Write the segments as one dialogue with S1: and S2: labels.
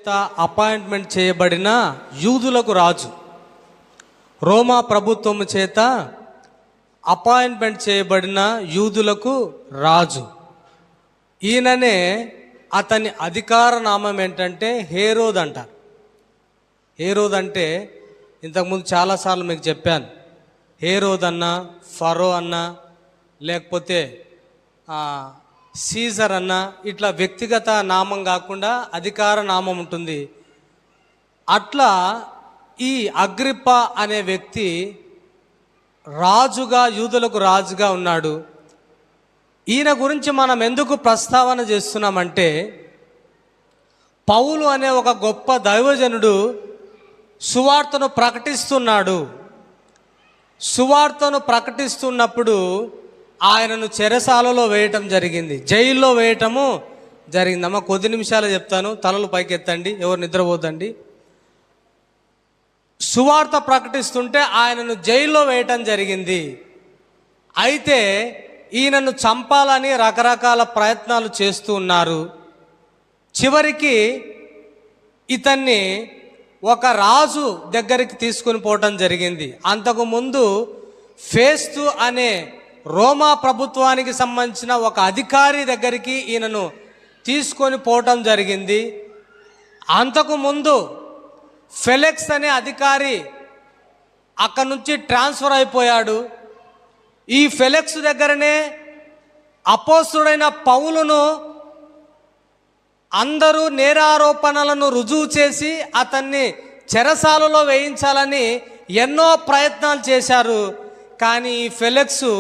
S1: చేత అపాయింట్మెంట్ చేయబడిన యూదులకు రాజు, రోమా ప్రభుత్వము చేత అపాయింట్మెంట్ చేయబడిన యూదులకు రాజు. ఈయననే అతని అధికార నామం ఏంటంటే హేరోద్ అంటారు. హేరోద్ అంటే ఇంతకుముందు చాలాసార్లు మీకు చెప్పాను. హేరోద్ అన్నా, ఫరో అన్నా, లేకపోతే సీజర్ అన్నా, ఇట్లా వ్యక్తిగత నామం కాకుండా అధికార నామం ఉంటుంది. అట్లా ఈ అగ్రిప్ప అనే వ్యక్తి రాజుగా, యూదులకు రాజుగా ఉన్నాడు. ఈయన గురించి మనం ఎందుకు ప్రస్తావన చేస్తున్నామంటే, పౌలు అనే ఒక గొప్ప దైవజనుడు సువార్తను ప్రకటిస్తున్నాడు. సువార్తను ప్రకటిస్తున్నప్పుడు ఆయనను చెరసాలలో వేయటం జరిగింది, జైల్లో వేయటము జరిగింది. అమ్మ కొద్ది నిమిషాలు చెప్తాను, తలలు పైకెత్తండి, ఎవరు నిద్రపోద్దండి. సువార్త ప్రకటిస్తుంటే ఆయనను జైల్లో వేయటం జరిగింది. అయితే ఈయనను చంపాలని రకరకాల ప్రయత్నాలు చేస్తూ ఉన్నారు. చివరికి ఇతన్ని ఒక రాజు దగ్గరికి తీసుకుని పోవటం జరిగింది. అంతకుముందు ఫేస్తు అనే రోమా ప్రభుత్వానికి సంబంధించిన ఒక అధికారి దగ్గరికి ఈయనను తీసుకొని పోవటం జరిగింది. అంతకుముందు ఫెలెక్స్ అనే అధికారి అక్కడి నుంచి ట్రాన్స్ఫర్ అయిపోయాడు. ఈ ఫెలెక్స్ దగ్గరనే అపోస్తుడైన పౌలును అందరూ నేరారోపణలను రుజువు చేసి అతన్ని చెరసాలలో వేయించాలని ఎన్నో ప్రయత్నాలు చేశారు. కానీ ఈ ఫెలెక్స్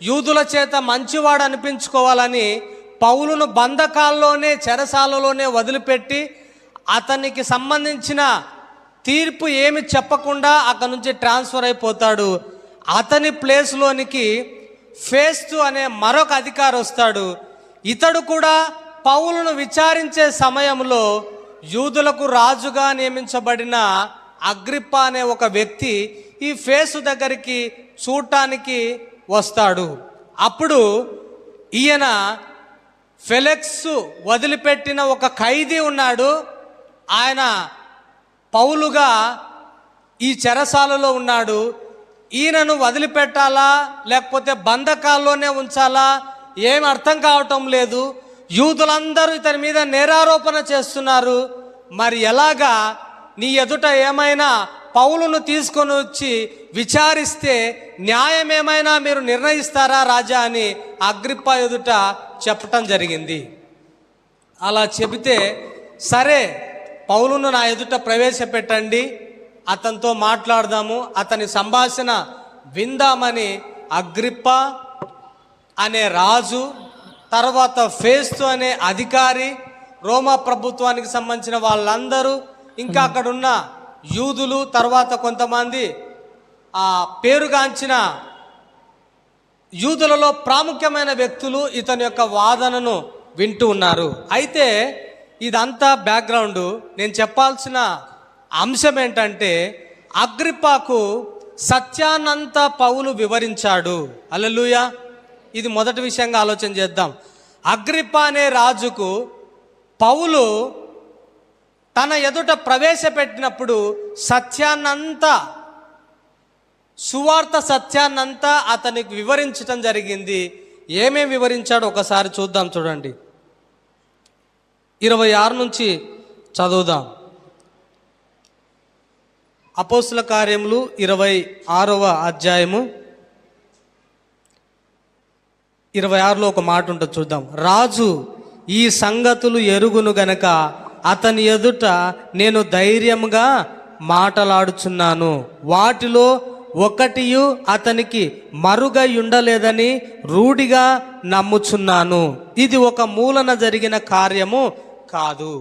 S1: యూదుల చేత మంచివాడు అనిపించుకోవాలని పౌలును బంధకాల్లోనే, చెరసాలలోనే వదిలిపెట్టి అతనికి సంబంధించిన తీర్పు ఏమి చెప్పకుండా అక్కడి నుంచి ట్రాన్స్ఫర్ అయిపోతాడు. అతని ప్లేస్లోనికి ఫేస్తు అనే మరొక అధికారి వస్తాడు. ఇతడు కూడా పౌలును విచారించే సమయంలో యూదులకు రాజుగా నియమించబడిన అగ్రిప్ప అనే ఒక వ్యక్తి ఈ ఫేసు దగ్గరికి చూడటానికి వస్తాడు. అప్పుడు ఈయన ఫెలెక్స్ వదిలిపెట్టిన ఒక ఖైదీ ఉన్నాడు. ఆయన పౌలుగా ఈ చెరసాలలో ఉన్నాడు. ఈయనను వదిలిపెట్టాలా లేకపోతే బంధకాల్లోనే ఉంచాలా ఏం అర్థం కావటం లేదు. యూదులందరూ ఇతని మీద నేరారోపణ చేస్తున్నారు. మరి ఎలాగా, నీ ఎదుట ఏమైనా పౌలును తీసుకొని వచ్చి విచారిస్తే న్యాయం ఏమైనా మీరు నిర్ణయిస్తారా రాజా అని అగ్రిప్ప ఎదుట చెప్పటం జరిగింది. అలా చెబితే, సరే పౌలును నా ఎదుట ప్రవేశపెట్టండి, అతనితో మాట్లాడదాము, అతని సంభాషణ విందామని అగ్రిప్ప అనే రాజు, తర్వాత ఫేస్తు అనే అధికారి, రోమా ప్రభుత్వానికి సంబంధించిన వాళ్ళందరూ, ఇంకా అక్కడున్న యూదులు, తర్వాత కొంతమంది పేరుగాంచిన యూదులలో ప్రాముఖ్యమైన వ్యక్తులు ఇతని యొక్క వాదనను వింటూ ఉన్నారు. అయితే ఇదంతా బ్యాక్గ్రౌండ్. నేను చెప్పాల్సిన అంశం ఏంటంటే, అగ్రిప్పకు సత్యాన్నంతా పౌలు వివరించాడు. హల్లెలూయా. ఇది మొదటి విషయంగా ఆలోచన చేద్దాం. అగ్రిప్ప అనే రాజుకు పౌలు తన ఎదుట ప్రవేశపెట్టినప్పుడు సత్యాన్నంతా, సువార్త సత్యాన్నంతా అతనికి వివరించటం జరిగింది. ఏమేమి వివరించాడో ఒకసారి చూద్దాం. చూడండి, 26 నుంచి చదువుదాం. అపోస్తుల కార్యములు 26వ అధ్యాయము 26లో ఒక మాట ఉంటుంది, చూద్దాం. రాజు ఈ సంగతులు ఎరుగును గనక అతని ఎదుట నేను ధైర్యంగా మాటలాడుచున్నాను, వాటిలో ఒకటియు అతనికి మరుగై ఉండలేదని రూఢిగా నమ్ముచున్నాను. ఇది ఒక మూలన జరిగిన కార్యము కాదు.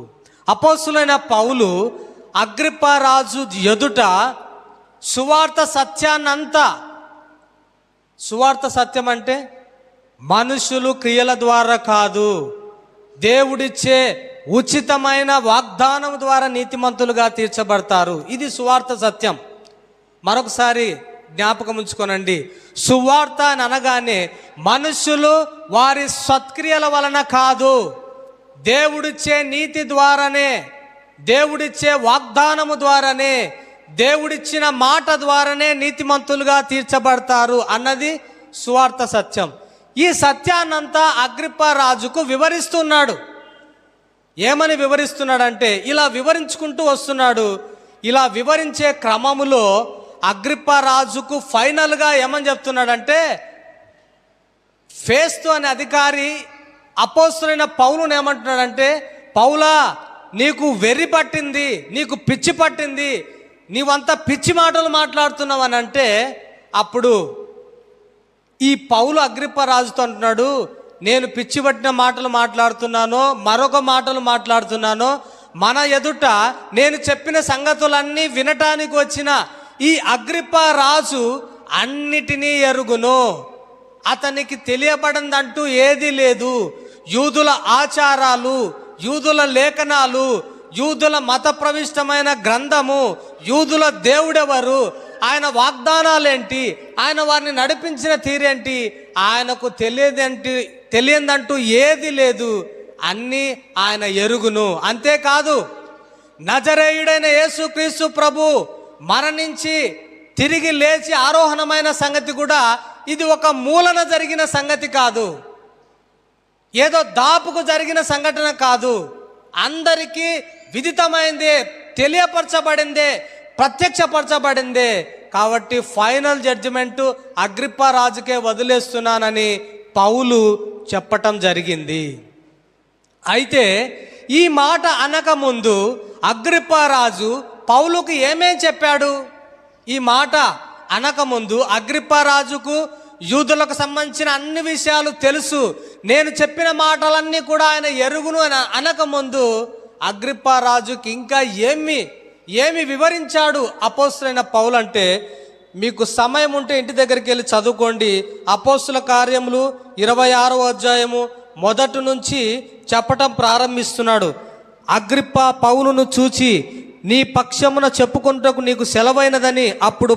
S1: అపోస్తులైన పౌలు అగ్రిప్ప రాజు ఎదుట సువార్త సత్యాన్నంతా, సువార్త సత్యం అంటే మనుషులు క్రియల ద్వారా కాదు, దేవుడిచ్చే ఉచితమైన వాగ్దానం ద్వారా నీతిమంతులుగా తీర్చబడతారు. ఇది సువార్త సత్యం. మరొకసారి జ్ఞాపకం ఉంచుకోనండి, సువార్త అని అనగానే మనుషులు వారి సత్క్రియల వలన కాదు, దేవుడిచ్చే నీతి ద్వారానే దేవుడిచ్చే వాగ్దానము ద్వారానే, దేవుడిచ్చిన మాట ద్వారానే నీతిమంతులుగా తీర్చబడతారు అన్నది సువార్త సత్యం. ఈ సత్యాన్నంతా అగ్రిప్ప రాజుకు వివరిస్తున్నాడు. ఏమని వివరిస్తున్నాడంటే ఇలా వివరించుకుంటూ వస్తున్నాడు. ఇలా వివరించే క్రమములో అగ్రిప్ప రాజుకు ఫైనల్గా ఏమని చెప్తున్నాడంటే, ఫేస్తు అనే అధికారి అపోస్తలుడైన పౌలును ఏమంటున్నాడంటే, పౌలా నీకు వెర్రి పట్టింది, నీకు పిచ్చి పట్టింది, నీవంతా పిచ్చి మాటలు మాట్లాడుతున్నావు అని అంటే, అప్పుడు ఈ పౌలు అగ్రిప్ప రాజుతో అంటున్నాడు, నేను పిచ్చి పట్టిన మాటలు మాట్లాడుతున్నానో మరొక మాటలు మాట్లాడుతున్నానో, మన ఎదుట నేను చెప్పిన సంగతులన్నీ వినటానికి వచ్చిన ఈ అగ్రిప్ప రాజు అన్నిటినీ ఎరుగును, అతనికి తెలియబడిందంటూ ఏదీ లేదు. యూదుల ఆచారాలు, యూదుల లేఖనాలు, యూదుల మత ప్రవిష్టమైన గ్రంథము, యూదుల దేవుడెవరు, ఆయన వాగ్దానాలేంటి, ఆయన వారిని నడిపించిన తీరేంటి, ఆయనకు తెలియదంటూ ఏది లేదు, అన్నీ ఆయన ఎరుగును. అంతేకాదు, నజరేయుడైన యేసుక్రీస్తు ప్రభు మరణించి తిరిగి లేచి ఆరోహణమైన సంగతి కూడా ఇది ఒక మూలన జరిగిన సంగతి కాదు, ఏదో దాపుకు జరిగిన సంఘటన కాదు, అందరికీ విదితమైందే, తెలియపరచబడిందే, ప్రత్యక్షపరచబడిందే. కాబట్టి ఫైనల్ జడ్జిమెంట్ అగ్రిప్ప రాజుకే వదిలేస్తున్నానని పౌలు చెప్పటం జరిగింది. అయితే ఈ మాట అనకముందు అగ్రిప్ప రాజు పౌలుకు ఏమేం చెప్పాడు? ఈ మాట అనకముందు అగ్రిప్ప రాజుకు యూదులకు సంబంధించిన అన్ని విషయాలు తెలుసు. నేను చెప్పిన మాటలన్నీ కూడా ఆయన ఎరుగును అని అనకముందు అగ్రిప్ప రాజుకి ఇంకా ఏమి వివరించాడు అపోస్తలుడైన పౌలు అంటే, మీకు సమయం ఉంటే ఇంటి దగ్గరికి వెళ్ళి చదువుకోండి. అపోస్తల కార్యములు 26వ అధ్యాయము మొదటి నుంచి చెప్పటం ప్రారంభిస్తున్నాడు. అగ్రిప్ప పౌలును చూచి, నీ పక్షమున చెప్పుకొనుటకు నీకు సెలవైనదని అప్పుడు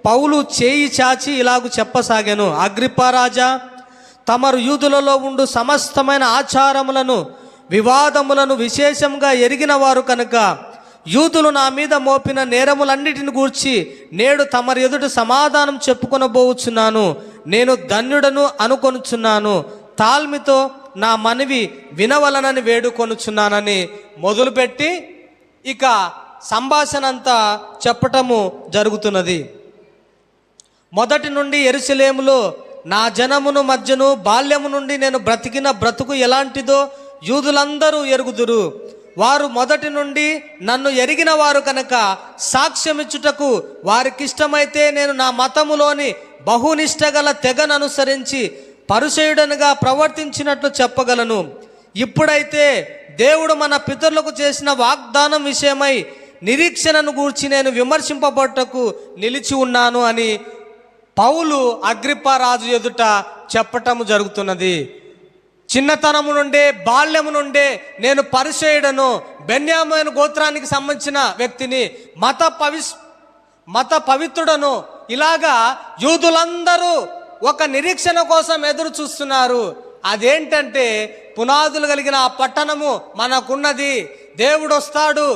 S1: పౌలు చేయి చాచి ఇలాగు చెప్పసాగాను. అగ్రిప్ప రాజా, తమరు యూదులలో ఉండు సమస్తమైన ఆచారములను వివాదములను విశేషంగా ఎరిగిన వారు కనుక యూదులు నా మీద మోపిన నేరములన్నిటిని గూర్చి నేడు తమరి ఎదుట సమాధానం చెప్పుకొనబోచున్నాను. నేను ధన్యుడను అనుకొనుచున్నాను. తాల్మితో నా మనవి వినవలనని వేడుకొనుచున్నానని మొదలుపెట్టి ఇక సంభాషణ అంతా చెప్పటము జరుగుతున్నది. మొదటి నుండి యెరూషలేములో నా జనమును మధ్యను బాల్యము నుండి నేను బ్రతికిన బ్రతుకు ఎలాంటిదో యూదులందరూ ఎరుగుదురు. వారు మొదటి నుండి నన్ను ఎరిగిన వారు కనుక సాక్ష్యమిచ్చుటకు వారికిష్టమైతే నేను నా మతములోని బహునిష్ట గల తెగను అనుసరించి పరిసయుడనుగా ప్రవర్తించినట్లు చెప్పగలను. ఇప్పుడైతే దేవుడు మన పితరులకు చేసిన వాగ్దానం విషయమై నిరీక్షణను గూర్చి నేను విమర్శింపబట్టుటకు నిలిచి ఉన్నాను అని పౌలు అగ్రిప్ప రాజు ఎదుట చెప్పటము జరుగుతున్నది. చిన్నతనము నుండే, బాల్యము నుండే నేను పరిసయుడను, బెన్యామీను గోత్రానికి సంబంధించిన వ్యక్తిని, మత పవిత్రుడను, ఇలాగా యూదులందరూ ఒక నిరీక్షణ కోసం ఎదురు చూస్తున్నారు. అదేంటంటే, పునాదులు కలిగిన ఆ పట్టణము మనకున్నది, దేవుడు వస్తాడు,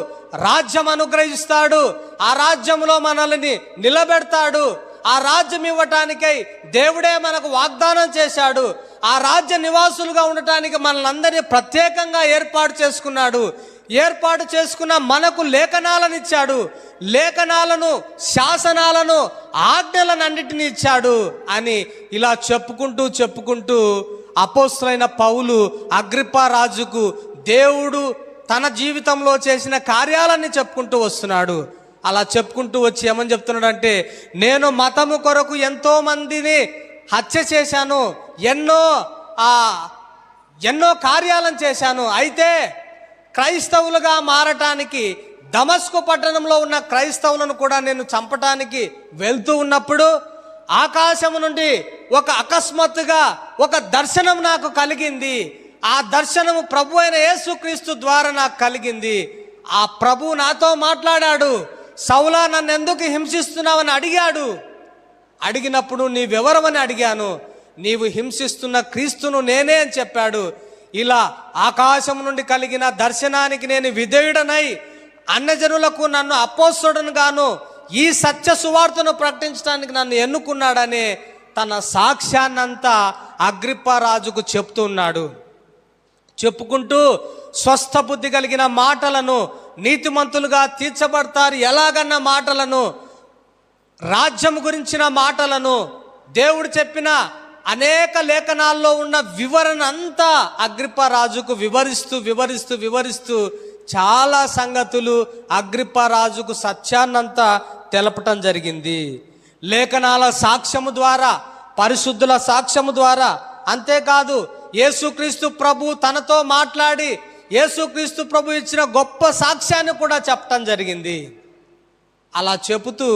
S1: రాజ్యం అనుగ్రహిస్తాడు, ఆ రాజ్యంలో మనల్ని నిలబెడతాడు, ఆ రాజ్యం ఇవ్వటానికై దేవుడే మనకు వాగ్దానం చేశాడు, ఆ రాజ్య నివాసులుగా ఉండటానికి మనల్ని అందరినీ ప్రత్యేకంగా ఏర్పాటు చేసుకున్నాడు. ఏర్పాటు చేసుకున్న మనకు లేఖనాలను ఇచ్చాడు, లేఖనాలను, శాసనాలను, ఆజ్ఞలను అన్నిటినీ ఇచ్చాడు అని ఇలా చెప్పుకుంటూ అపోస్తలుడైన పౌలు అగ్రిప్ప రాజుకు దేవుడు తన జీవితంలో చేసిన కార్యాలన్నీ చెప్పుకుంటూ వస్తున్నాడు. అలా చెప్పుకుంటూ వచ్చి ఏమని చెప్తున్నాడంటే, నేను మతము కొరకు ఎంతో మందిని హత్య చేశాను, ఎన్నో కార్యాలను చేశాను. అయితే క్రైస్తవులుగా మారటానికి దమస్కు పట్టణంలో ఉన్న క్రైస్తవులను కూడా నేను చంపటానికి వెళ్తూ ఉన్నప్పుడు ఆకాశము నుండి అకస్మాత్తుగా ఒక దర్శనం నాకు కలిగింది. ఆ దర్శనము ప్రభు అయిన యేసుక్రీస్తు ద్వారా నాకు కలిగింది. ఆ ప్రభు నాతో మాట్లాడాడు. సౌలా, నన్ను ఎందుకు హింసిస్తున్నావని అడిగాడు. అడిగినప్పుడు నీవెవరమని అడిగాను. నీవు హింసిస్తున్న క్రీస్తును నేనే అని చెప్పాడు. ఇలా ఆకాశం నుండి కలిగిన దర్శనానికి నేను విధేయుడనై అన్యజనులకు నన్ను అపోస్తలుడను గాను ఈ సత్య సువార్తను ప్రకటించడానికి నన్ను ఎన్నుకున్నాడనే తన సాక్ష్యాన్నంతా అగ్రిప్ప రాజుకు చెప్తున్నాడు. చెప్పుకుంటూ స్వస్థ బుద్ధి కలిగిన మాటలను, నీతిమంతులుగా తీర్చబడతారు ఎలాగన్న మాటలను, రాజ్యం గురించిన మాటలను, దేవుడు చెప్పిన అనేక లేఖనాల్లో ఉన్న వివరణ అంతా అగ్రిప్ప రాజుకు వివరిస్తూ చాలా సంగతులు అగ్రిప్ప రాజుకు సత్యాన్నంతా తెలపటం జరిగింది. లేఖనాల సాక్ష్యము ద్వారా, పరిశుద్ధుల సాక్ష్యము ద్వారా, అంతేకాదు యేసుక్రీస్తు ప్రభు తనతో మాట్లాడి యేసుక్రీస్తు ప్రభు ఇచ్చిన గొప్ప సాక్ష్యాన్ని కూడా చెప్పటం జరిగింది. అలా చెబుతూ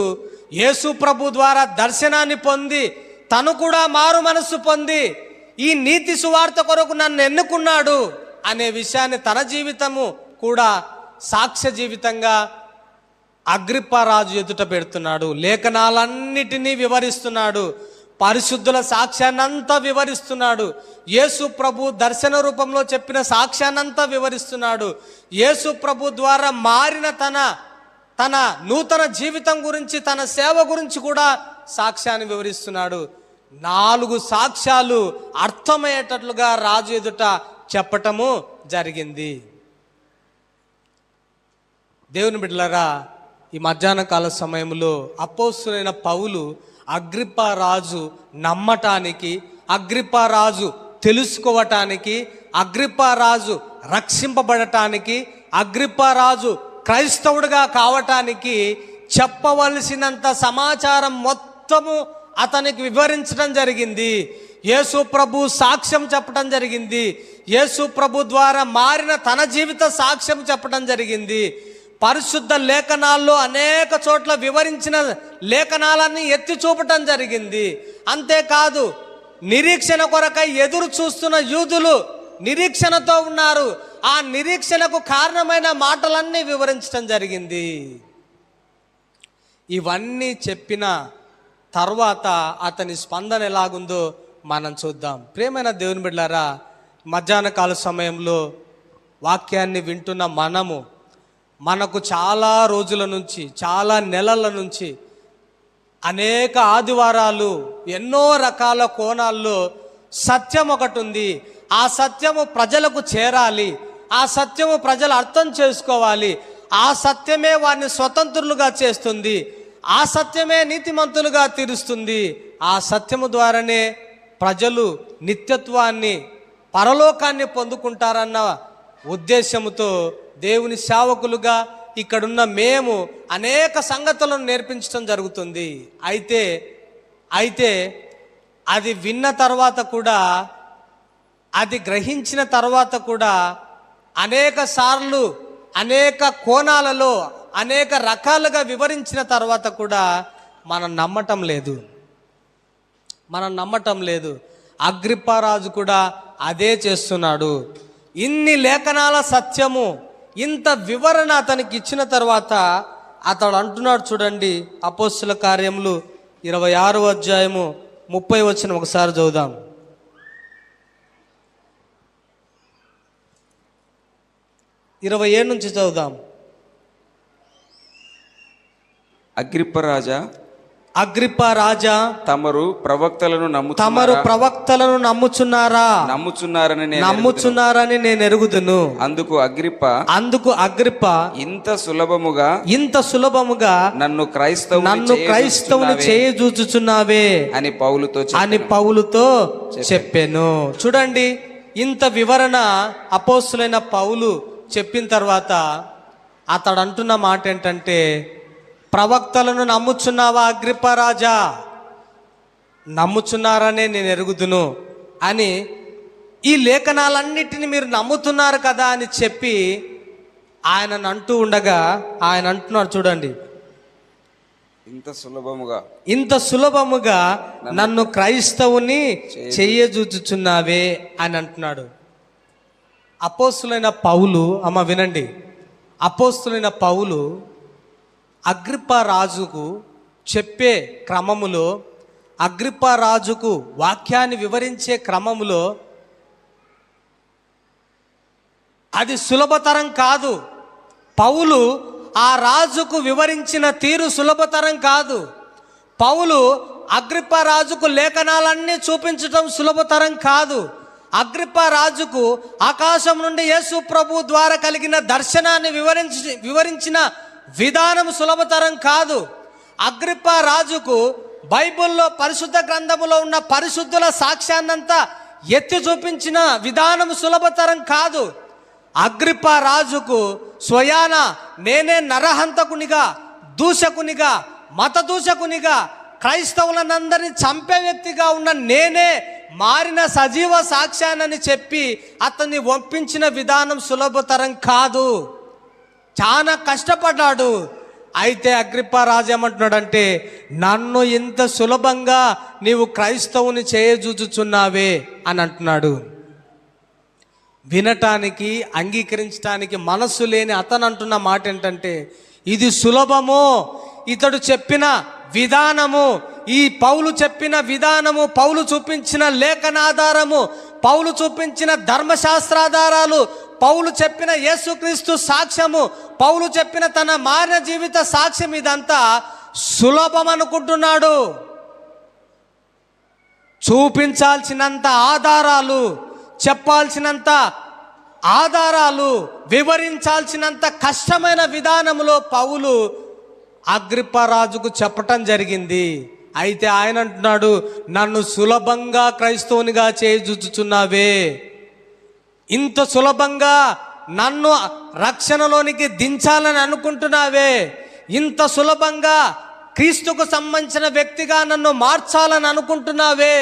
S1: యేసు ప్రభు ద్వారా దర్శనాన్ని పొంది తను కూడా మారు మనస్సు పొంది ఈ నీతి సువార్త కొరకు నన్ను ఎన్నుకున్నాడు అనే విషయాన్ని తన జీవితము కూడా సాక్ష్య జీవితంగా అగ్రిప్ప రాజు ఎదుట పెడుతున్నాడు. లేఖనాలన్నిటినీ వివరిస్తున్నాడు, పరిశుద్ధుల సాక్ష్యాన్నంతా వివరిస్తున్నాడు, యేసు ప్రభు దర్శన రూపంలో చెప్పిన సాక్ష్యాన్నంతా వివరిస్తున్నాడు, యేసు ప్రభు ద్వారా మారిన తన నూతన జీవితం గురించి, తన సేవ గురించి కూడా సాక్ష్యాన్ని వివరిస్తున్నాడు. 4 సాక్ష్యాలు అర్థమయ్యేటట్లుగా రాజు ఎదుట చెప్పటము జరిగింది. దేవుని బిడ్డలారా, ఈ మధ్యాహ్న కాల సమయంలో అపోస్తలుడైన పౌలు అగ్రిప్ప రాజు నమ్మటానికి, అగ్రిప్ప రాజు తెలుసుకోవటానికి, అగ్రిప్ప రాజు రక్షింపబడటానికి, అగ్రిప్ప రాజు క్రైస్తవుడిగా కావటానికి చెప్పవలసినంత సమాచారం మొత్తము అతనికి వివరించడం జరిగింది. యేసు ప్రభు సాక్ష్యం చెప్పడం జరిగింది. యేసు ప్రభు ద్వారా మారిన తన జీవిత సాక్ష్యం చెప్పడం జరిగింది. పరిశుద్ధ లేఖనాల్లో అనేక చోట్ల వివరించిన లేఖనాలన్నీ ఎత్తి చూపటం జరిగింది. అంతేకాదు నిరీక్షణ కొరకై ఎదురు చూస్తున్న యూదులు నిరీక్షణతో ఉన్నారు. ఆ నిరీక్షణకు కారణమైన మాటలన్నీ వివరించడం జరిగింది. ఇవన్నీ చెప్పిన తర్వాత అతని స్పందన ఎలాగుందో మనం చూద్దాం. ప్రియమైన దేవుని బిడ్డలారా, మధ్యాహ్న కాల సమయంలో వాక్యాన్ని వింటున్న మనకు చాలా రోజుల నుంచి, చాలా నెలల నుంచి, అనేక ఆదివారాలు, ఎన్నో రకాల కోణాల్లో సత్యం ఒకటి ఉంది. ఆ సత్యము ప్రజలకు చేరాలి, ఆ సత్యము ప్రజలు అర్థం చేసుకోవాలి, ఆ సత్యమే వారిని స్వతంత్రులుగా చేస్తుంది, ఆ సత్యమే నీతిమంతులుగా తీరుస్తుంది, ఆ సత్యము ద్వారానే ప్రజలు నిత్యత్వాన్ని, పరలోకాన్ని పొందుకుంటారన్న ఉద్దేశముతో దేవుని సేవకులుగా ఇక్కడున్న మేము అనేక సంగతులను నేర్పించడం జరుగుతుంది. అయితే అది విన్న తర్వాత కూడా, అది గ్రహించిన తర్వాత కూడా అనేక సార్లు, అనేక కోణాలలో, అనేక రకాలుగా వివరించిన తర్వాత కూడా మనం నమ్మటం లేదు. అగ్రిప్ప రాజు కూడా అదే చేస్తున్నాడు. ఇన్ని లేఖనాల సత్యము, ఇంత వివరణ అతనికి ఇచ్చిన తర్వాత అతడు అంటున్నాడు. చూడండి, అపోస్తుల కార్యములు 26వ అధ్యాయము 30వ వచనం ఒకసారి చదువుదాం. 27 నుంచి చదువుదాం. అగ్రిప్ప రాజా, తమరు ప్రవక్తలను నమ్ముచున్నారని నేను ఎరుగుదును. అందుకు అగ్రిప్ప ఇంత సులభముగా నన్ను క్రైస్తవుని చేయజూచుచున్నావే అని పౌలుతో చెప్పాను. చూడండి, ఇంత వివరణ అపోస్తులైన పౌలు చెప్పిన తర్వాత అతడు అంటున్న మాట ఏంటంటే, ప్రవక్తలను నమ్ముచున్నావా అగ్రిప్ప రాజా? నమ్ముచున్నారనే నేను ఎరుగుదును అని, ఈ లేఖనాలన్నిటిని మీరు నమ్ముతున్నారు కదా అని చెప్పి ఆయన అంటూ ఉండగా ఆయన అంటున్నాడు. చూడండి, ఇంత సులభముగా నన్ను క్రైస్తవుని చెయ్యజూచుచున్నావే అని అంటున్నాడు. అపోస్తులైన పౌలు, అమ్మ వినండి, అపోస్తులైన పౌలు అగ్రిప్ప రాజుకు చెప్పే క్రమములో, అగ్రిప్ప రాజుకు వాక్యాన్ని వివరించే క్రమములో అది సులభతరం కాదు. పౌలు ఆ రాజుకు వివరించిన తీరు సులభతరం కాదు. పౌలు అగ్రిప్ప రాజుకు లేఖనాలన్నీ చూపించడం సులభతరం కాదు. అగ్రిప్ప రాజుకు ఆకాశం నుండి యేసు ప్రభు ద్వారా కలిగిన దర్శనాన్ని వివరించిన విధానం సులభతరం కాదు. అగ్రిప్ప రాజుకు బైబిల్లో పరిశుద్ధ గ్రంథములో ఉన్న పరిశుద్ధుల సాక్ష్యాన్నంతా ఎత్తి చూపించిన విధానం సులభతరం కాదు. అగ్రిప్ప రాజుకు స్వయాన నేనే నరహంతకునిగా, దూషకునిగా, మత దూషకునిగా, క్రైస్తవులనందరినీ చంపే వ్యక్తిగా ఉన్న నేనే మారిన సజీవ సాక్ష్యాన్ని చెప్పి అతన్ని ఒప్పించిన విధానం సులభతరం కాదు. చాలా కష్టపడ్డాడు. అయితే అగ్రిప్ప రాజు ఏమంటున్నాడంటే, నన్ను ఇంత సులభంగా నీవు క్రైస్తవుని చేయజూచుచున్నావే అని అంటున్నాడు. వినటానికి, అంగీకరించడానికి మనస్సు లేని అతను అంటున్న మాట ఏంటంటే, ఇది సులభము, ఇతడు చెప్పిన విధానము, ఈ పౌలు చెప్పిన విధానము, పౌలు చూపించిన లేఖనాధారము, పౌలు చూపించిన ధర్మశాస్త్రాధారాలు, పౌలు చెప్పిన యేసుక్రీస్తు సాక్ష్యము, పౌలు చెప్పిన తన మారిన జీవిత సాక్ష్యం, ఇదంతా సులభం అనుకుంటున్నాడు. చూపించాల్సినంత ఆధారాలు, చెప్పాల్సినంత ఆధారాలు, వివరించాల్సినంత కష్టమైన విధానములో పౌలు అగ్రిప్ప రాజుకు చెప్పటం జరిగింది. అయితే ఆయన అంటున్నాడు, నన్ను సులభంగా క్రైస్తవునిగా చేయజూచుచున్నావే, ఇంత సులభంగా నన్ను రక్షణలోనికి దించాలని అనుకుంటున్నావే, ఇంత సులభంగా క్రీస్తుకు సంబంధించిన వ్యక్తిగా నన్ను మార్చాలని అనుకుంటున్నావే,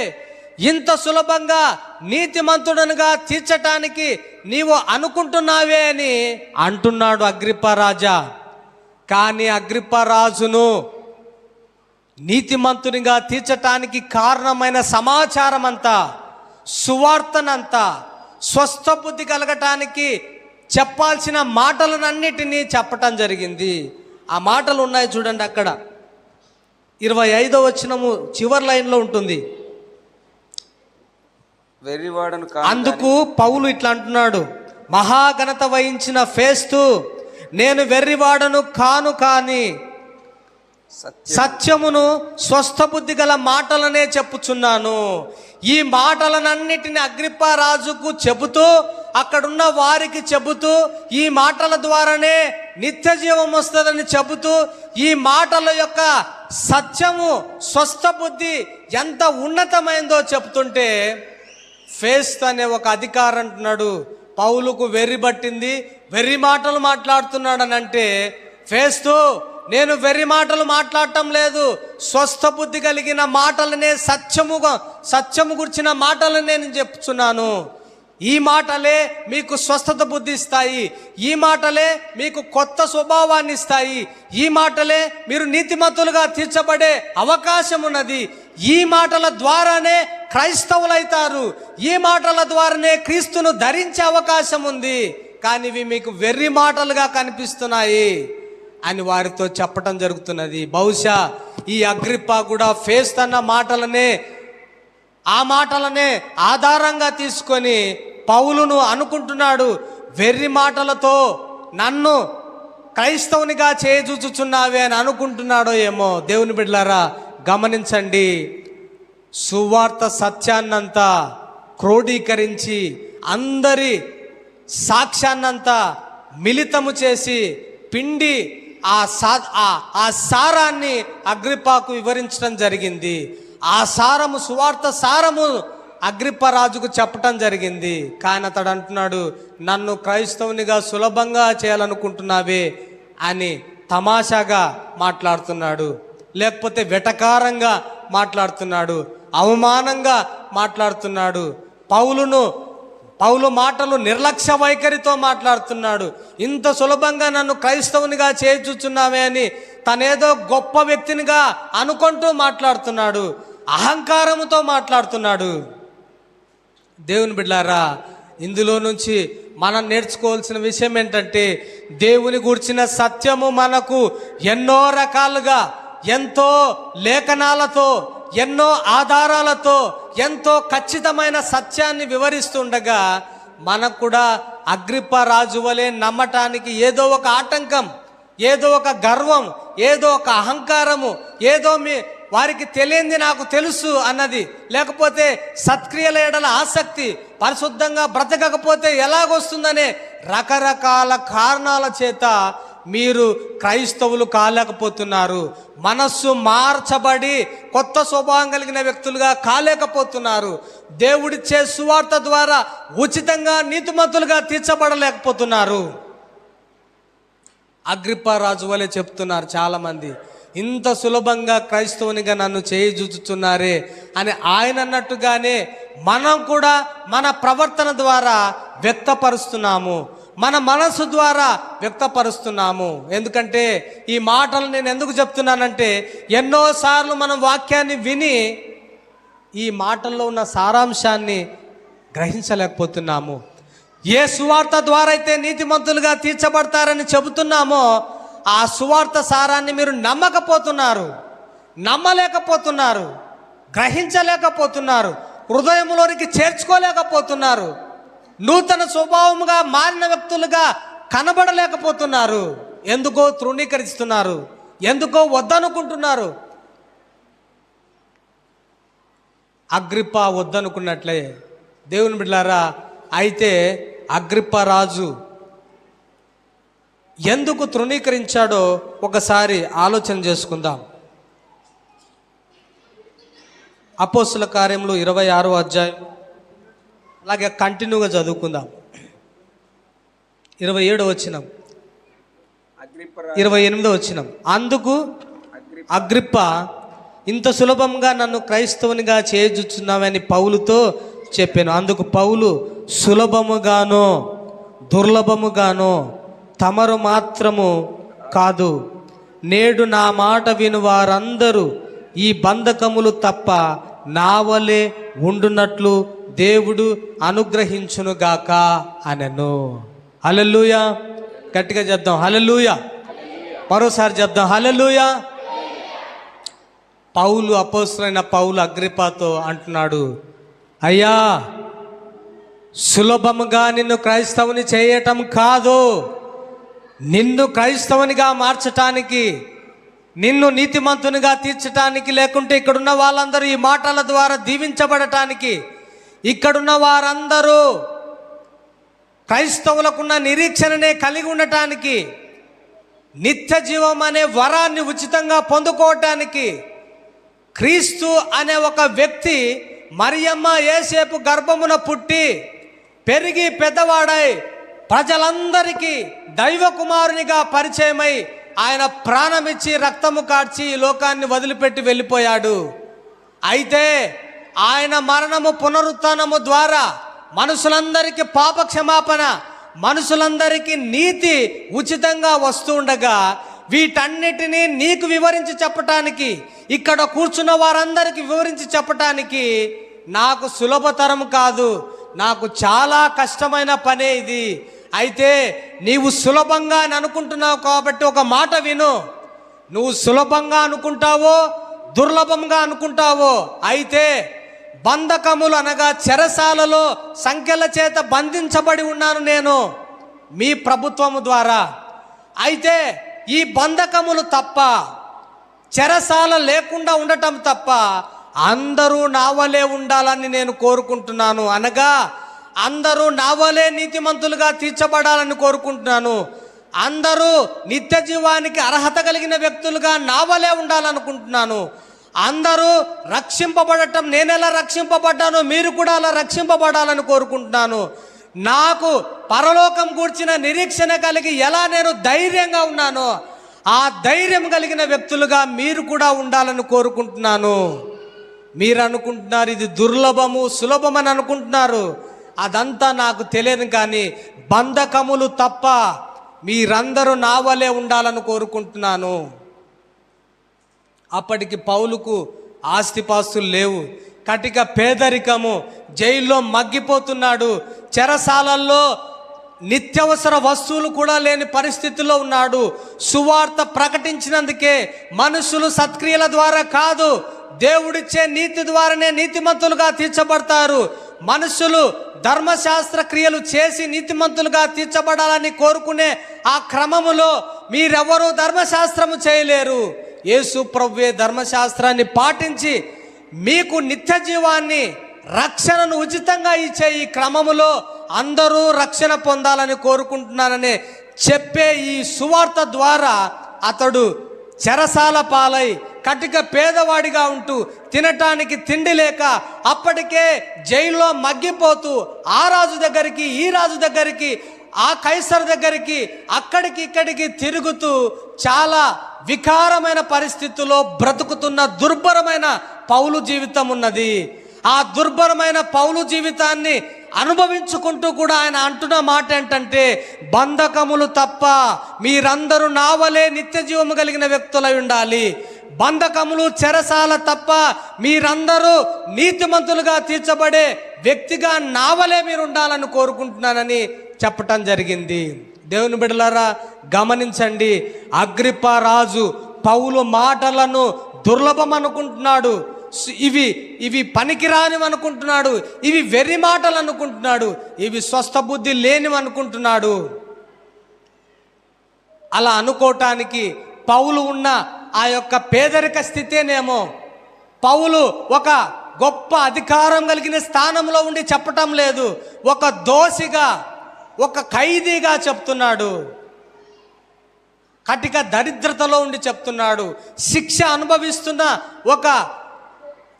S1: ఇంత సులభంగా నీతిమంతుడనుగా తీర్చటానికి నీవు అనుకుంటున్నావే అని అంటున్నాడు అగ్రిప్ప రాజా. కానీ అగ్రిప్ప రాజును నీతిమంతునిగా తీర్చటానికి కారణమైన సమాచారం అంతా, సువార్తనంతా, స్వస్థ బుద్ధి కలగటానికి చెప్పాల్సిన మాటలనన్నిటినీ చెప్పటం జరిగింది. ఆ మాటలు ఉన్నాయి చూడండి, అక్కడ 25వ వచనము చివరి లైన్లో ఉంటుంది.
S2: వెర్రివాడను
S1: అందుకు పౌలు ఇట్లా అంటున్నాడు, మహాఘనత వహించిన ఫేస్తు, నేను వెర్రివాడను కాను, కానీ సత్యమును స్వస్థ బుద్ధి గల మాటలనే చెప్పుచున్నాను. ఈ మాటలనన్నిటిని అగ్రిప్ప రాజుకు చెబుతూ, అక్కడున్న వారికి చెబుతూ, ఈ మాటల ద్వారానే నిత్య జీవం వస్తుందని చెబుతూ, ఈ మాటల యొక్క సత్యము, స్వస్థ బుద్ధి ఎంత ఉన్నతమైందో చెప్తుంటే, ఫేస్తు అనే ఒక అధికారి అంటున్నాడు, పౌలుకు వెర్రి పట్టింది, వెర్రి మాటలు మాట్లాడుతున్నాడు అని అంటే, ఫేస్తు, నేను వెర్రి మాటలు మాట్లాడటం లేదు, స్వస్థ బుద్ధి కలిగిన మాటలనే, సత్యము గురించిన మాటలనే నేను చెప్తున్నాను. ఈ మాటలే మీకు స్వస్థత బుద్ధి ఇస్తాయి, ఈ మాటలే మీకు కొత్త స్వభావాన్ని ఇస్తాయి, ఈ మాటలే మీరు నీతిమంతులుగా తీర్చబడే అవకాశం ఉన్నది, ఈ మాటల ద్వారానే క్రైస్తవులైతారు, ఈ మాటల ద్వారానే క్రీస్తును ధరించే అవకాశం ఉంది. కానీ ఇవి మీకు వెర్రి మాటలుగా కనిపిస్తున్నాయి అని వారితో చెప్పటం జరుగుతున్నది. బహుశా ఈ అగ్రిప్ప కూడా ఫేస్తు అన్న మాటలనే, ఆ మాటలనే ఆధారంగా తీసుకొని పౌలును అనుకుంటున్నాడు, వెర్రి మాటలతో నన్ను క్రైస్తవునిగా చేయజూచుచున్నావే అని అనుకుంటున్నాడో ఏమో. దేవుని బిడ్డలారా గమనించండి, సువార్త సత్యాన్నంతా క్రోడీకరించి అందరి సాక్ష్యాన్నంతా మిళితము చేసి పిండి ఆ సారాన్ని అగ్రిప్పకు వివరించడం జరిగింది. ఆ సారము, సువార్త సారము అగ్రిప్ప రాజుకు చెప్పటం జరిగింది. కానీ అతడు అంటున్నాడు, నన్ను క్రైస్తవునిగా సులభంగా చేయాలనుకుంటున్నావే అని తమాషాగా మాట్లాడుతున్నాడు, లేకపోతే వెటకారంగా మాట్లాడుతున్నాడు, అవమానంగా మాట్లాడుతున్నాడు. పౌలు మాటలు నిర్లక్ష్య వైఖరితో మాట్లాడుతున్నాడు. ఇంత సులభంగా నన్ను క్రైస్తవునిగా చేర్చుచున్నామే అని తనేదో గొప్ప వ్యక్తినిగా అనుకుంటూ మాట్లాడుతున్నాడు, అహంకారముతో మాట్లాడుతున్నాడు. దేవుని బిడ్డలారా, ఇందులో నుంచి మనం నేర్చుకోవాల్సిన విషయం ఏంటంటే, దేవుని గురించిన సత్యము మనకు ఎన్నో రకాలుగా, ఎంతో లేఖనాలతో, ఎన్నో ఆధారాలతో, ఎంతో ఖచ్చితమైన సత్యాన్ని వివరిస్తుండగా మనకు కూడా అగ్రిప్ప రాజు వలె నమ్మటానికి ఏదో ఒక ఆటంకం, ఏదో ఒక గర్వం, ఏదో ఒక అహంకారము, ఏదో వారికి తెలియంది నాకు తెలుసు అన్నది, లేకపోతే సత్క్రియల ఎడల ఆసక్తి, పరిశుద్ధంగా బ్రతకకపోతే ఎలాగొస్తుందనే రకరకాల కారణాల చేత మీరు క్రైస్తవులు కాలేకపోతున్నారు. మనస్సు మార్చబడి కొత్త స్వభావం కలిగిన వ్యక్తులుగా కాలేకపోతున్నారు. దేవుడిచ్చే సువార్త ద్వారా ఉచితంగా నీతిమంతులుగా తీర్చబడలేకపోతున్నారు. అగ్రిప్ప రాజు వలె చెప్తున్నారు చాలామంది, ఇంత సులభంగా క్రైస్తవునిగా నన్ను చేయుచుచున్నారే అని ఆయన అన్నట్టుగానే మనం కూడా మన ప్రవర్తన ద్వారా వ్యక్తపరుస్తున్నాము, మన మనసు ద్వారా వ్యక్తపరుస్తున్నాము. ఎందుకంటే ఈ మాటలు నేను ఎందుకు చెప్తున్నానంటే, ఎన్నోసార్లు మనం వాక్యాన్ని విని ఈ మాటల్లో ఉన్న సారాంశాన్ని గ్రహించలేకపోతున్నాము. ఏ సువార్త ద్వారా అయితే నీతిమంతులుగా తీర్చబడతారని చెబుతున్నామో ఆ సువార్త సారాన్ని మీరు నమ్మలేకపోతున్నారు, గ్రహించలేకపోతున్నారు, హృదయంలోనికి చేర్చుకోలేకపోతున్నారు, నూతన స్వభావముగా మారిన వ్యక్తులుగా కనబడలేకపోతున్నారు. ఎందుకో తృణీకరిస్తున్నారు, ఎందుకో వద్దనుకుంటున్నారు. అగ్రిప్ప వద్దనుకున్నట్లే దేవుని బిడ్డలారా, అయితే అగ్రిప్ప రాజు ఎందుకు తృణీకరించాడో ఒకసారి ఆలోచన చేసుకుందాం. అపోస్తుల కార్యములు 26వ అధ్యాయం, అలాగే కంటిన్యూగా చదువుకుందాం. 27వ వచనం, 28వ వచనం. అందుకు అగ్రిప్ప, ఇంత సులభంగా నన్ను క్రైస్తవునిగా చేయుచున్నామని పౌలుతో చెప్పాను. అందుకు పౌలు, సులభముగానో దుర్లభముగానో తమరు మాత్రము కాదు, నేడు నా మాట విను వారందరూ ఈ బంధకములు తప్ప నా వలె ఉండునట్లు దేవుడు అనుగ్రహించునుగాక అనెను. హల్లెలూయా. గట్టిగా చెప్దాం హల్లెలూయా. మరోసారి చెప్దాం హల్లెలూయా. పౌలు, అపోస్తలుడైన పౌలు అగ్రిప్పతో అంటున్నాడు, అయ్యా, సులభముగా నిన్ను క్రైస్తవుని చేయటం కాదు, నిన్ను క్రైస్తవునిగా మార్చటానికి, నిన్ను నీతిమంతునిగా తీర్చటానికి, లేకుంటే ఇక్కడున్న వాళ్ళందరూ ఈ మాటల ద్వారా దీవించబడటానికి, ఇక్కడున్న వారందరూ క్రైస్తవులకున్న నిరీక్షణనే కలిగి ఉండటానికి, నిత్య జీవం అనే వరాన్ని ఉచితంగా పొందుకోవటానికి, క్రీస్తు అనే ఒక వ్యక్తి మరియమ్మ యేసేపు గర్భమున పుట్టి పెరిగి పెద్దవాడై ప్రజలందరికీ దైవ కుమారునిగా పరిచయమై ఆయన ప్రాణమిచ్చి రక్తము కార్చి ఈ లోకాన్ని వదిలిపెట్టి వెళ్ళిపోయాడు. అయితే ఆయన మరణము పునరుత్థానము ద్వారా మనుషులందరికీ పాప క్షమాపణ, మనుషులందరికీ నీతి ఉచితంగా వస్తూ ఉండగా, వీటన్నిటినీ నీకు వివరించి చెప్పటానికి, ఇక్కడ కూర్చున్న వారందరికీ వివరించి చెప్పటానికి నాకు సులభతరం కాదు, నాకు చాలా కష్టమైన పనే ఇది. అయితే నీవు సులభంగా అని అనుకుంటున్నావు కాబట్టి ఒక మాట విను. నువ్వు సులభంగా అనుకుంటావో దుర్లభంగా అనుకుంటావో, అయితే బంధకములు అనగా చెరసాలలో సంఖ్యల చేత బంధించబడి ఉన్నాను నేను మీ ప్రభుత్వము ద్వారా. అయితే ఈ బంధకములు తప్ప, చెరసాల లేకుండా ఉండటం తప్ప అందరూ నా వలే ఉండాలని నేను కోరుకుంటున్నాను. అనగా అందరూ నా వలే నీతిమంతులుగా తీర్చబడాలని కోరుకుంటున్నాను. అందరూ నిత్య జీవానికి అర్హత కలిగిన వ్యక్తులుగా నా వలే ఉండాలనుకుంటున్నాను. అందరూ రక్షింపబడటం, నేనెలా రక్షింపబడ్డానో మీరు కూడా అలా రక్షింపబడాలని కోరుకుంటున్నాను. నాకు పరలోకం గూర్చిన నిరీక్షణ కలిగి ఎలా నేను ధైర్యంగా ఉన్నానో ఆ ధైర్యం కలిగిన వ్యక్తులుగా మీరు కూడా ఉండాలని కోరుకుంటున్నాను. మీరు అనుకుంటున్నారు ఇది దుర్లభము సులభమని అనుకుంటున్నారు, అదంతా నాకు తెలియదు. కానీ బంధకములు తప్ప మీరందరూ నా వలే ఉండాలని కోరుకుంటున్నాను. అప్పటికి పౌలుకు ఆస్తిపాస్తులు లేవు, కటిక పేదరికము, జైల్లో మగ్గిపోతున్నాడు, చెరసాలల్లో నిత్యవసర వస్తువులు కూడా లేని పరిస్థితుల్లో ఉన్నాడు. సువార్త ప్రకటించినందుకే మనుషులు సత్క్రియల ద్వారా కాదు, దేవుడిచ్చే నీతి ద్వారానే నీతిమంతులుగా తీర్చబడతారు. మనుషులు ధర్మశాస్త్ర క్రియలు చేసి నీతిమంతులుగా తీర్చబడాలని కోరుకునే ఆ క్రమములో మీరెవరూ ధర్మశాస్త్రము చేయలేరు. యేసు ప్రభువే ధర్మశాస్త్రాన్ని పాటించి మీకు నిత్య జీవాన్ని, రక్షణను ఉచితంగా ఇచ్చే ఈ క్రమములో అందరూ రక్షణ పొందాలని కోరుకుంటున్నానని చెప్పే ఈ సువార్త ద్వారా అతడు చెరసాల పాలై కటిక పేదవాడిగా ఉంటూ తినటానికి తిండి లేక అప్పటికే జైల్లో మగ్గిపోతూ ఆ రాజు దగ్గరికి, ఈ రాజు దగ్గరికి, ఆ కైసర్ దగ్గరికి, అక్కడికి ఇక్కడికి తిరుగుతూ చాలా వికారమైన పరిస్థితుల్లో బ్రతుకుతున్న దుర్భరమైన పౌలు జీవితం ఉన్నది. ఆ దుర్భరమైన పౌలు జీవితాన్ని అనుభవించుకుంటూ కూడా ఆయన అంటున్న మాట ఏంటంటే, బంధకములు తప్ప మీరందరూ నా వలె నిత్య జీవము కలిగిన వ్యక్తులై ఉండాలి. బంధకములు, చెరసాల తప్ప మీరందరూ నీతిమంతులుగా తీర్చబడే వ్యక్తిగా నా వలె మీరు ఉండాలని కోరుకుంటున్నానని చెప్పటం జరిగింది. దేవుని బిడ్డలారా గమనించండి, అగ్రిప్ప రాజు పౌలు మాటలను దుర్లభం అనుకుంటున్నాడు. ఇవి పనికిరాని అనుకుంటున్నాడు, ఇవి వెర్రి మాటలు అనుకుంటున్నాడు, ఇవి స్వస్థ బుద్ధి లేనివి అనుకుంటున్నాడు. అలా అనుకోవటానికి పౌలు ఉన్న ఆ యొక్క పేదరిక స్థితేనేమో పౌలు ఒక గొప్ప అధికారం కలిగిన స్థానంలో ఉండి చెప్పటం లేదు, ఒక దోషిగా, ఒక ఖైదీగా చెప్తున్నాడు. కటిక దరిద్రతలో ఉండి చెప్తున్నాడు. శిక్ష అనుభవిస్తున్న ఒక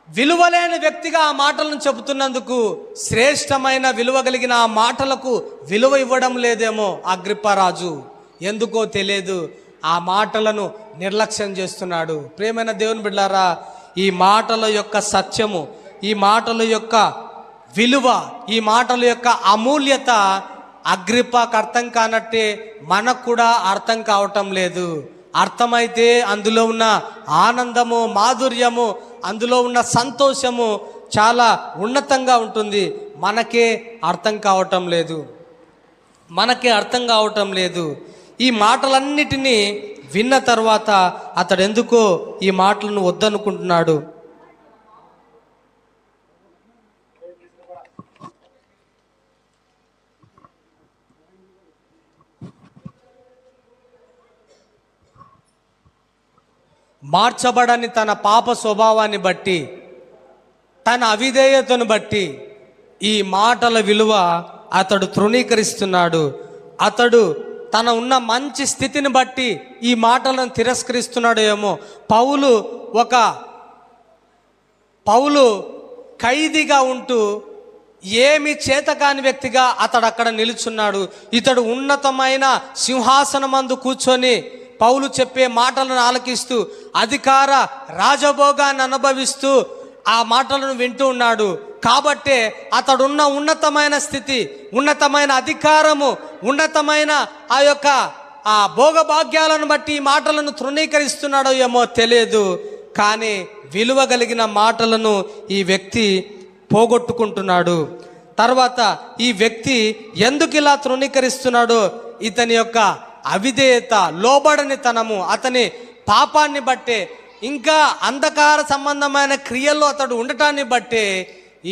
S1: విలువలేని వ్యక్తిగా ఆ మాటలను చెబుతున్నందుకు శ్రేష్టమైన విలువ కలిగిన ఆ మాటలకు విలువ ఇవ్వడం లేదేమో అగ్రిప్ప రాజు. ఎందుకో తెలియదు, ఆ మాటలను నిర్లక్ష్యం చేస్తున్నాడు. ప్రియమైన దేవుని బిడ్డలారా, ఈ మాటల యొక్క సత్యము, ఈ మాటల యొక్క విలువ, ఈ మాటల యొక్క అమూల్యత అగ్రిప్పకు అర్థం కానట్టే మనకు కూడా అర్థం కావటం లేదు. అర్థమైతే అందులో ఉన్న ఆనందము, మాధుర్యము, అందులో ఉన్న సంతోషము చాలా ఉన్నతంగా ఉంటుంది. మనకే అర్థం కావటం లేదు. ఈ మాటలన్నిటినీ విన్న తర్వాత అతడు ఎందుకో ఈ మాటలను వద్దనుకుంటున్నాడు. మార్చబడని తన పాప స్వభావాన్ని బట్టి, తన అవిధేయతను బట్టి ఈ మాటల విలువ అతడు తృణీకరిస్తున్నాడు. అతడు తన ఉన్న మంచి స్థితిని బట్టి ఈ మాటలను తిరస్కరిస్తున్నాడు ఏమో. పౌలు ఖైదీగా ఉంటూ ఏమి చేతకాని వ్యక్తిగా అతడు అక్కడ నిలుచున్నాడు. ఇతడు ఉన్నతమైన సింహాసనమందు కూర్చొని పౌలు చెప్పే మాటలను ఆలకిస్తూ అధికార రాజభోగాన్ని అనుభవిస్తూ ఆ మాటలను వింటూ ఉన్నాడు. కాబట్టే అతడున్న ఉన్నతమైన స్థితి, ఉన్నతమైన అధికారము, ఉన్నతమైన ఆ యొక్క ఆ భోగభాగ్యాలను బట్టి ఈ మాటలను తృణీకరిస్తున్నాడో ఏమో తెలియదు. కానీ విలువ కలిగిన మాటలను ఈ వ్యక్తి పోగొట్టుకుంటున్నాడు. తర్వాత ఈ వ్యక్తి ఎందుకు ఇలా తృణీకరిస్తున్నాడో, ఇతని యొక్క అవిధేయత, లోబడనితనము, అతని పాపాన్ని బట్టే, ఇంకా అంధకార సంబంధమైన క్రియల్లో అతడు ఉండటాన్ని బట్టే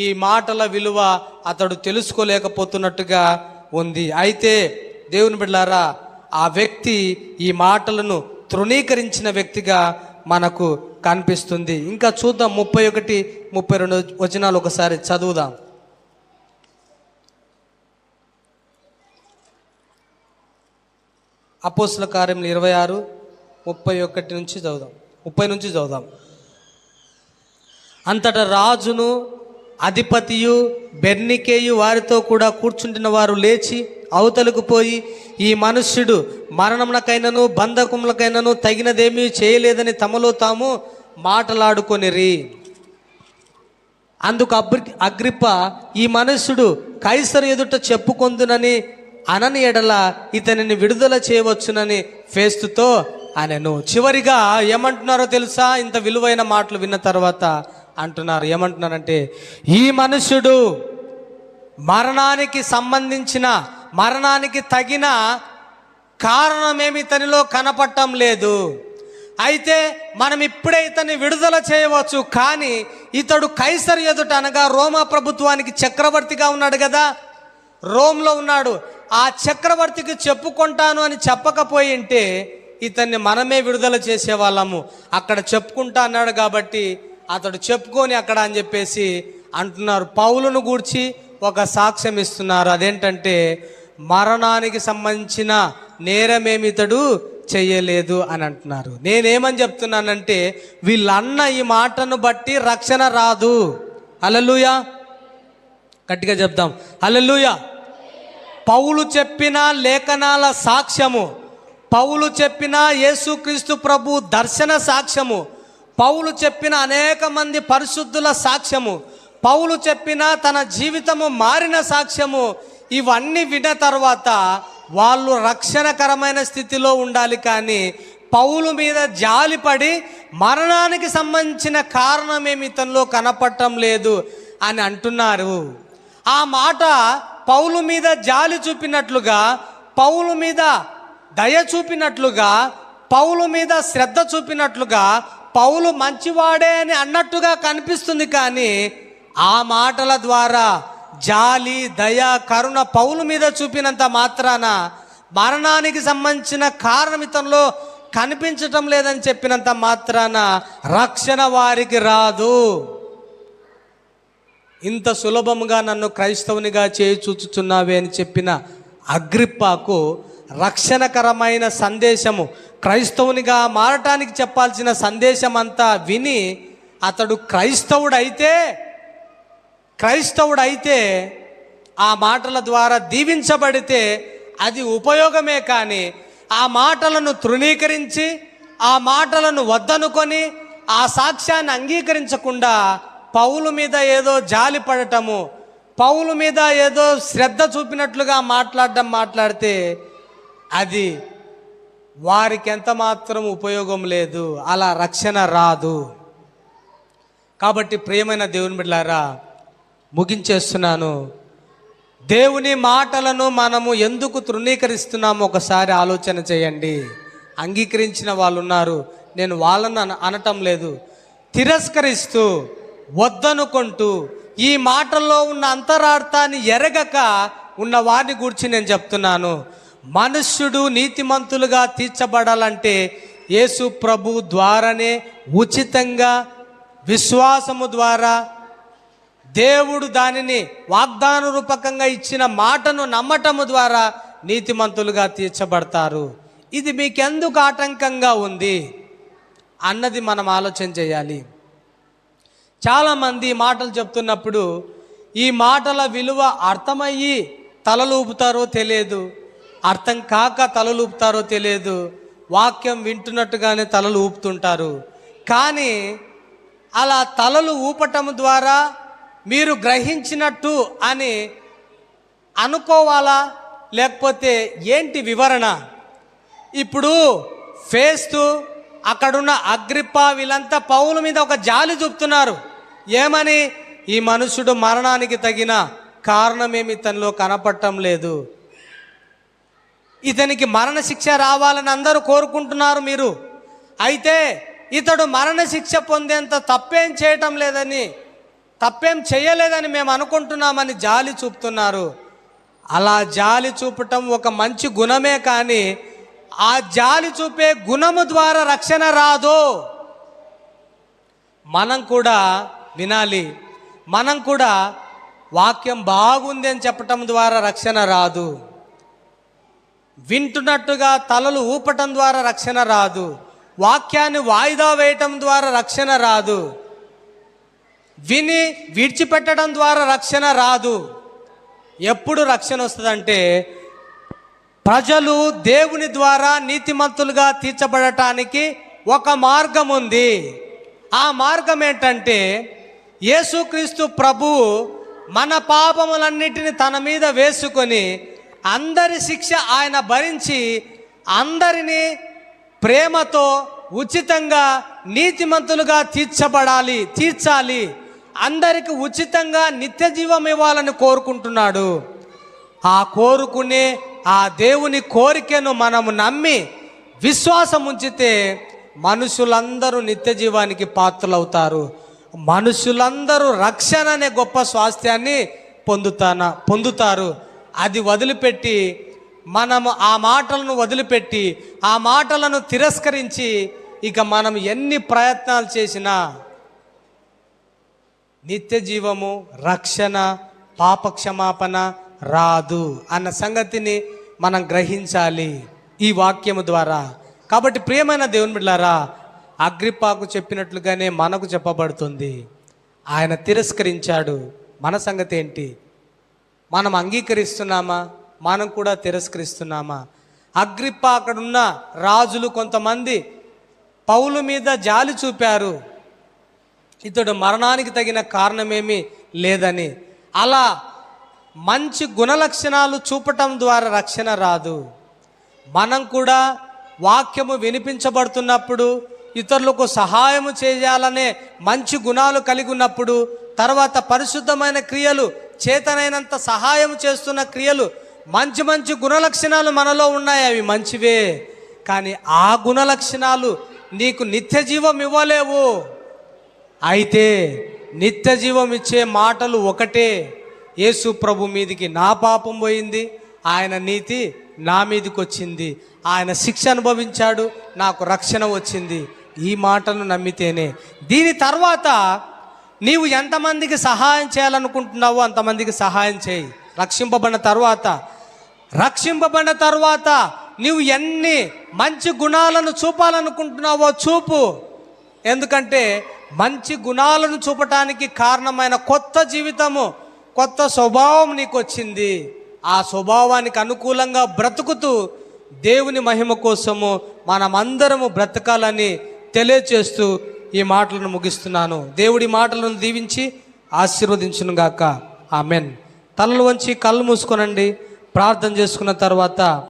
S1: ఈ మాటల విలువ అతడు తెలుసుకోలేకపోతున్నట్టుగా ఉంది. అయితే దేవుని బిడ్డలారా, ఆ వ్యక్తి ఈ మాటలను తృణీకరించిన వ్యక్తిగా మనకు కనిపిస్తుంది. ఇంకా చూద్దాం, 31, 32 వచనాలు ఒకసారి చదువుదాం. అపోస్తల కార్యములు 26, 31 నుంచి చదువుదాం, 30 నుంచి చదువుదాం. అంతటా రాజును అధిపతియు బెర్నికేయు వారితో కూడా కూర్చుంటున్న వారు లేచి అవతలకు పోయి, ఈ మనుష్యుడు మరణమునకైనను బంధకములకైనను తగినదేమీ చేయలేదని తమలో తాము మాటలాడుకొనిరి. అందుకు అగ్రిప్ప, ఈ మనుష్యుడు కైసరు ఎదుట చెప్పుకొందునని అనని ఎడల ఇతనిని విడుదల చేయవచ్చునని ఫేస్తుతో అనెను. చివరిగా ఏమంటున్నారో తెలుసా? ఇంత విలువైన మాటలు విన్న తర్వాత అంటున్నారు, ఏమంటున్నారంటే, ఈ మనుష్యుడు మరణానికి సంబంధించిన, మరణానికి తగిన కారణమేమి ఇతనిలో కనపడటం లేదు. అయితే మనం ఇప్పుడే ఇతన్ని విడుదల చేయవచ్చు, కానీ ఇతడు కైసర్ ఎదుట అనగా రోమా ప్రభుత్వానికి చక్రవర్తిగా ఉన్నాడు కదా, రోమ్లో ఉన్నాడు. ఆ చక్రవర్తికి చెప్పుకుంటాను అని చెప్పకపోయి ఉంటే ఇతన్ని మనమే విడుదల చేసేవాళ్ళము. అక్కడ చెప్పుకుంటా అన్నాడు కాబట్టి అతడు చెప్పుకొని అక్కడ అని చెప్పేసి అంటున్నారు. పౌలును గూర్చి ఒక సాక్ష్యం ఇస్తున్నారు. అదేంటంటే మరణానికి సంబంధించిన నేరమేమి ఇతడు చెయ్యలేదు అని అంటున్నారు. నేనేమని చెప్తున్నానంటే వీళ్ళన్న ఈ మాటను బట్టి రక్షణ రాదు. హల్లెలూయా, గట్టిగా చెప్దాం హల్లెలూయా. పౌలు చెప్పిన లేఖనాల సాక్ష్యము, పౌలు చెప్పిన యేసుక్రీస్తు ప్రభు దర్శన సాక్ష్యము, పౌలు చెప్పిన అనేక మంది పరిశుద్ధుల సాక్ష్యము, పౌలు చెప్పిన తన జీవితము మారిన సాక్ష్యము, ఇవన్నీ విన్న తర్వాత వాళ్ళు రక్షణకరమైన స్థితిలో ఉండాలి. కానీ పౌలు మీద జాలిపడి మరణానికి సంబంధించిన కారణమేమి ఇతనిలో కనపడటం లేదు అని అంటున్నారు. ఆ మాట పౌలు మీద జాలి చూపినట్లుగా, పౌలు మీద దయ చూపినట్లుగా, పౌలు మీద శ్రద్ధ చూపినట్లుగా, పౌలు మంచివాడే అని అన్నట్టుగా కనిపిస్తుంది. కానీ ఆ మాటల ద్వారా జాలి, దయ, కరుణ పౌలు మీద చూపినంత మాత్రాన మరణానికి సంబంధించిన కారణం ఇతనిలో కనిపించటం లేదని చెప్పినంత మాత్రాన రక్షణ వారికి రాదు. ఇంత సులభముగా నన్ను క్రైస్తవునిగా చేయి చూచుచున్నావే అని చెప్పిన అగ్రిప్పాకు రక్షణకరమైన సందేశము, క్రైస్తవునిగా మారటానికి చెప్పాల్సిన సందేశం అంతా విని అతడు క్రైస్తవుడైతే ఆ మాటల ద్వారా దీవించబడితే అది ఉపయోగమే. కానీ ఆ మాటలను తృణీకరించి, ఆ మాటలను వద్దనుకొని, ఆ సాక్ష్యాన్ని అంగీకరించకుండా పౌలు మీద ఏదో జాలి పడటము, పౌలు మీద ఏదో శ్రద్ధ చూపినట్లుగా మాట్లాడితే అది వారికి ఎంత మాత్రం ఉపయోగం లేదు. అలా రక్షణ రాదు. కాబట్టి ప్రియమైన దేవుని బిడ్డలారా, ముగించేస్తున్నాను. దేవుని మాటలను మనము ఎందుకు తృణీకరిస్తున్నామో ఒకసారి ఆలోచన చేయండి. అంగీకరించిన వాళ్ళు ఉన్నారు, నేను వాళ్ళను అనటం లేదు. తిరస్కరిస్తూ, వద్దనుకుంటూ, ఈ మాటల్లో ఉన్న అంతరార్థాన్ని ఎరగక ఉన్న వారిని గురించి నేను చెప్తున్నాను. మనుష్యుడు నీతిమంతులుగా తీర్చబడాలంటే యేసు ప్రభు ద్వారానే, ఉచితంగా విశ్వాసము ద్వారా దేవుడు దానిని వాగ్దాన రూపకంగా ఇచ్చిన మాటను నమ్మటము ద్వారా నీతిమంతులుగా తీర్చబడతారు. ఇది మీకెందుకు ఆటంకంగా ఉంది అన్నది మనం ఆలోచన చేయాలి. చాలామంది మాటలు చెప్తున్నప్పుడు ఈ మాటల విలువ అర్థమయ్యి తలలూపుతారో తెలియదు, అర్థం కాక తలలూపుతారో తెలియదు, వాక్యం వింటున్నట్టుగానే తలలు ఊపుతుంటారు. కానీ అలా తలలు ఊపటం ద్వారా మీరు గ్రహించినట్టు అని అనుకోవాలా, లేకపోతే ఏంటి వివరణ? ఇప్పుడు ఫేస్తు, అక్కడున్న అగ్రిప్పా వీళ్ళంతా పౌలు మీద ఒక జాలి చూపుతున్నారు. ఏమని? ఈ మనుషుడు మరణానికి తగిన కారణమేమి తనలో కనపడటం లేదు, ఇతనికి మరణశిక్ష రావాలని అందరూ కోరుకుంటున్నారు మీరు. అయితే ఇతడు మరణశిక్ష పొందేంత తప్పేం చేయలేదని మేము అనుకుంటున్నామని జాలి చూపుతున్నారు. అలా జాలి చూపటం ఒక మంచి గుణమే, కానీ ఆ జాలి చూపే గుణము ద్వారా రక్షణ రాదు. మనం కూడా వినాలి, మనం కూడా వాక్యం బాగుంది అని చెప్పటం ద్వారా రక్షణ రాదు. వింటున్నట్టుగా తలలు ఊపటం ద్వారా రక్షణ రాదు. వాక్యాన్ని వాయిదా వేయటం ద్వారా రక్షణ రాదు. విని విడిచిపెట్టడం ద్వారా రక్షణ రాదు. ఎప్పుడు రక్షణ వస్తుందంటే ప్రజలు దేవుని ద్వారా నీతిమంతులుగా తీర్చబడటానికి ఒక మార్గం ఉంది. ఆ మార్గం ఏంటంటే యేసుక్రీస్తు ప్రభువు మన పాపములన్నిటిని తన మీద వేసుకొని అందరి శిక్ష ఆయన భరించి అందరినీ ప్రేమతో ఉచితంగా నీతిమంతులుగా తీర్చాలి, అందరికి ఉచితంగా నిత్య జీవం ఇవ్వాలని కోరుకుంటున్నాడు. ఆ కోరుకునే ఆ దేవుని కోరికను మనము నమ్మి విశ్వాసం ఉంచితే మనుషులందరూ నిత్య జీవానికి పాత్రలవుతారు. మనుషులందరూ రక్షణ అనే గొప్ప స్వాస్థ్యాన్ని పొందుతారు. అది వదిలిపెట్టి మనము ఆ మాటలను వదిలిపెట్టి ఆ మాటలను తిరస్కరించి ఇక మనం ఎన్ని ప్రయత్నాలు చేసినా నిత్య జీవము, రక్షణ, పాపక్షమాపణ రాదు అన్న సంగతిని మనం గ్రహించాలి ఈ వాక్యము ద్వారా. కాబట్టి ప్రియమైన దేవుని బిడ్డలారా, అగ్రిప్పాకు చెప్పినట్లుగానే మనకు చెప్పబడుతుంది. ఆయన తిరస్కరించాడు. మన సంగతి ఏంటి? మనం అంగీకరిస్తున్నామా? మనం కూడా తిరస్కరిస్తున్నామా? అగ్రిప్ప అక్కడున్న రాజులు కొంతమంది పౌలు మీద జాలి చూపారు, ఇతడు మరణానికి తగిన కారణమేమీ లేదని. అలా మంచి గుణలక్షణాలు చూపటం ద్వారా రక్షణ రాదు. మనం కూడా వాక్యము వినిపించబడుతున్నప్పుడు ఇతరులకు సహాయము చేయాలనే మంచి గుణాలు కలిగి ఉన్నప్పుడు, తర్వాత పరిశుద్ధమైన క్రియలు, చేతనైనంత సహాయం చేస్తున్న క్రియలు, మంచి మంచి గుణలక్షణాలు మనలో ఉన్నాయి, అవి మంచివే. కానీ ఆ గుణలక్షణాలు నీకు నిత్య జీవం ఇవ్వలేవు. అయితే నిత్య జీవం ఇచ్చే మాటలు ఒకటే, యేసు ప్రభు మీదికి నా పాపం పోయింది, ఆయన నీతి నా మీదికి వచ్చింది, ఆయన శిక్ష అనుభవించాడు, నాకు రక్షణ వచ్చింది. ఈ మాటను నమ్మితేనే. దీని తర్వాత నీవు ఎంతమందికి సహాయం చేయాలనుకుంటున్నావో అంతమందికి సహాయం చేయి. రక్షింపబడిన తర్వాత నీవు ఎన్ని మంచి గుణాలను చూపాలనుకుంటున్నావో చూపు. ఎందుకంటే మంచి గుణాలను చూపటానికి కారణమైన కొత్త జీవితము, కొత్త స్వభావం నీకు వచ్చింది. ఆ స్వభావానికి అనుకూలంగా బ్రతుకుతూ దేవుని మహిమ కోసము మనమందరము బ్రతకాలని తెలియచేస్తూ ఈ మాటలను ముగిస్తున్నాను. దేవుడి మాటలను దీవించి ఆశీర్వదించును గాక. ఆమెన్. తలలు వంచి కళ్ళు మూసుకోనండి. ప్రార్థన చేసుకున్న తర్వాత